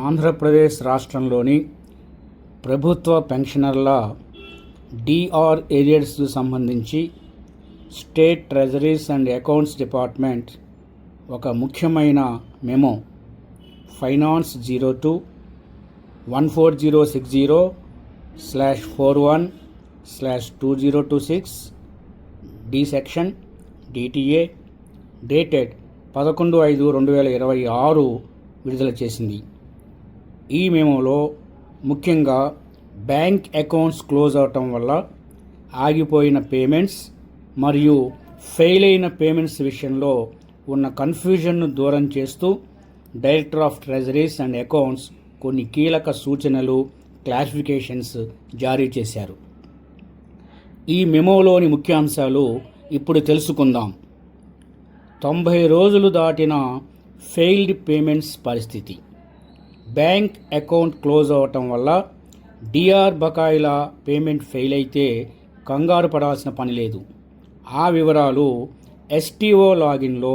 ఆంధ్రప్రదేశ్ రాష్ట్రంలోని ప్రభుత్వ పెన్షనర్ల డిఆర్ ఏరియర్స్కు సంబంధించి state treasuries and accounts department ఒక ముఖ్యమైన memo finance 02-14060/41/2026 D section DTA dated 11/5/2026 విడుదల చేసింది. ఈ మెమోలో ముఖ్యంగా బ్యాంక్ అకౌంట్స్ క్లోజ్ అవటం వల్ల ఆగిపోయిన పేమెంట్స్ మరియు ఫెయిల్ అయిన పేమెంట్స్ విషయంలో ఉన్న కన్ఫ్యూజన్ను దూరం చేస్తూ director of treasuries and accounts కొన్ని కీలక సూచనలు, క్లారిఫికేషన్స్ జారీ చేశారు. ఈ మెమోలోని ముఖ్యాంశాలు ఇప్పుడు తెలుసుకుందాం. 90 రోజులు దాటిన ఫెయిల్డ్ పేమెంట్స్ పరిస్థితి. బ్యాంక్ అకౌంట్ క్లోజ్ అవ్వటం వల్ల డిఆర్ బకాయిల పేమెంట్ ఫెయిల్ అయితే కంగారు పడాల్సిన పని లేదు. ఆ వివరాలు ఎస్టీఓ లాగిన్లో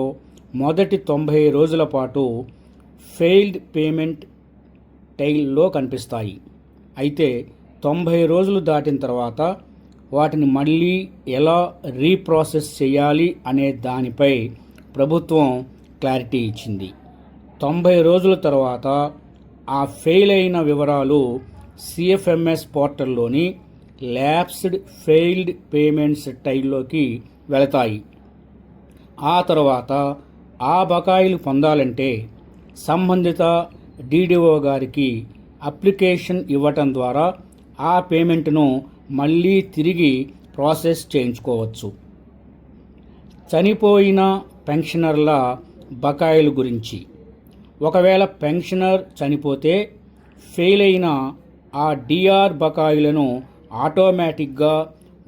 మొదటి 90 రోజుల పాటు ఫెయిల్డ్ పేమెంట్ టైల్లో కనిపిస్తాయి. అయితే 90 రోజులు దాటిన తర్వాత వాటిని మళ్ళీ ఎలా రీప్రాసెస్ చేయాలి అనే దానిపై ప్రభుత్వం క్లారిటీ ఇచ్చింది. 90 రోజుల తర్వాత ఆ ఫెయిల్ అయిన వివరాలు సిఎఫ్ఎంఎస్ పోర్టల్లోని ల్యాప్స్డ్ ఫెయిల్డ్ పేమెంట్స్ టైల్లోకి వెళతాయి. ఆ తర్వాత ఆ బకాయిలు పొందాలంటే సంబంధిత డిడిఓ గారికి అప్లికేషన్ ఇవ్వటం ద్వారా ఆ పేమెంట్ను మళ్ళీ తిరిగి ప్రాసెస్ చేయించుకోవచ్చు. చనిపోయిన పెన్షనర్ల బకాయిల గురించి. ఒకవేళ పెన్షనర్ చనిపోతే ఫెయిల్ అయిన ఆ డిఆర్ బకాయిలను ఆటోమేటిక్గా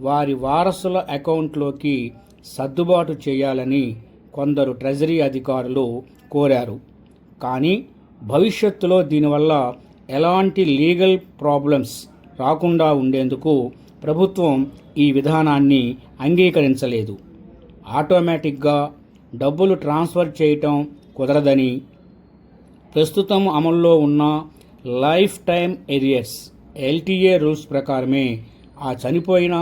వారి వారసుల అకౌంట్లోకి సర్దుబాటు చేయాలని కొందరు ట్రెజరీ అధికారులు కోరారు. కానీ భవిష్యత్తులో దీనివల్ల ఎలాంటి లీగల్ ప్రాబ్లమ్స్ రాకుండా ఉండేందుకు ప్రభుత్వం ఈ విధానాన్ని అంగీకరించలేదు. ఆటోమేటిక్గా డబ్బులు ట్రాన్స్ఫర్ చేయటం కుదరదని, ప్రస్తుతం అమల్లో ఉన్న life time arrears LTA rules ప్రకారమే ఆ చనిపోయిన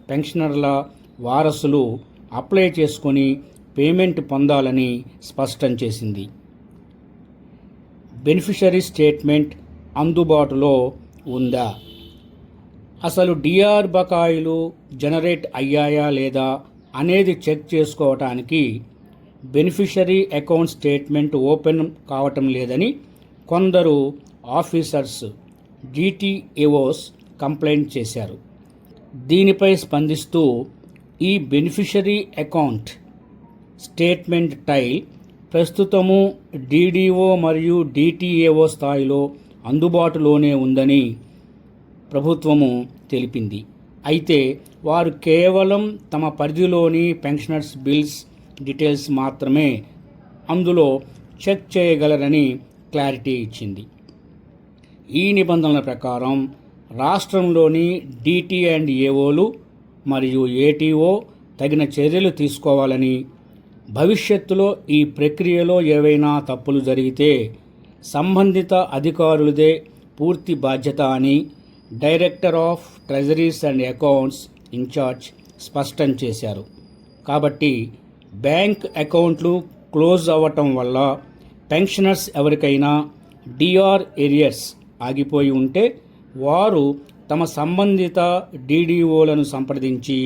పెన్షనర్ల వారసులు అప్లై చేసుకొని పేమెంట్ పొందాలని స్పష్టం చేసింది. బెనిఫిషరీ స్టేట్మెంట్ అందుబాటులో ఉందా? అసలు డిఆర్ బకాయిలు జనరేట్ అయ్యాయా లేదా అనేది చెక్ చేసుకోవటానికి బెనిఫిషరీ అకౌంట్ స్టేట్మెంట్ ఓపెన్ కావటం లేదని కొందరు ఆఫీసర్స్, డిటిఏఓస్ కంప్లైంట్ చేశారు. దీనిపై స్పందిస్తూ ఈ బెనిఫిషరీ అకౌంట్ స్టేట్మెంట్ టైల్ ప్రస్తుతము డిడిఓ మరియు డిటిఏఓ స్థాయిలో అందుబాటులోనే ఉందని ప్రభుత్వము తెలిపింది. అయితే వారు కేవలం తమ పరిధిలోని పెన్షనర్స్ బిల్స్ డీటెయిల్స్ మాత్రమే అందులో చెక్ చేయగలరని క్లారిటీ ఇచ్చింది. ఈ నిబంధనల ప్రకారం రాష్ట్రంలోని డిటి అండ్ ఏఓలు మరియు ఏటీఓ తగిన చర్యలు తీసుకోవాలని, భవిష్యత్తులో ఈ ప్రక్రియలో ఏవైనా తప్పులు జరిగితే సంబంధిత అధికారులదే పూర్తి బాధ్యత అని director of treasuries and accounts incharge స్పష్టం చేశారు. కాబట్టి బ్యాంక్ అకౌంట్లు క్లోజ్ అవ్వటం వల్ల పెన్షనర్స్ ఎవరికైనా డిఆర్ ఏరియర్స్ ఆగిపోయి ఉంటే వారు తమ సంబంధిత డిడిఓలను సంప్రదించి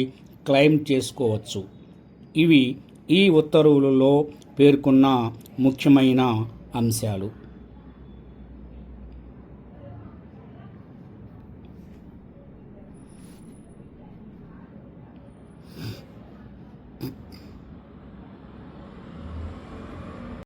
క్లెయిమ్ చేసుకోవచ్చు. ఇవి ఈ ఉత్తర్వులలో పేర్కొన్న ముఖ్యమైన అంశాలు.